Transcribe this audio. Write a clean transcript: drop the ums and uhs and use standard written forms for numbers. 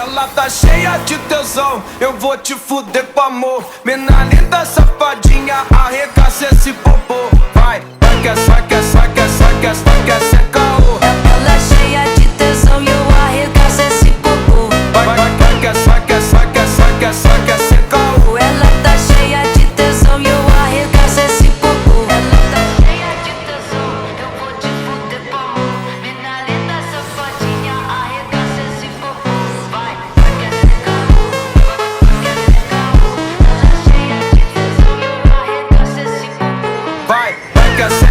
Ela tá cheia de tesão, eu vou te fuder com amor. Mina linda, safadinha, arregaça esse popô. Vai, vai que é, sai que é, sai que é, sai que é, sai que é, cê caô. Ela cheia de tesão e eu arregaço esse popô. Vai, vai que é, sai que é, sai que é, sai que é, sai que é, cê caô. Ela tá cheia de tesão e eu arregaço esse popô. Ela tá cheia de tesão, eu vou te fuder com amor. Mina linda, safadinha, arregaça esse popô. Vai que é, cê caô, vai que é, cê caô. Ela cheia de tesão e eu arregaço esse popô. Vai que é,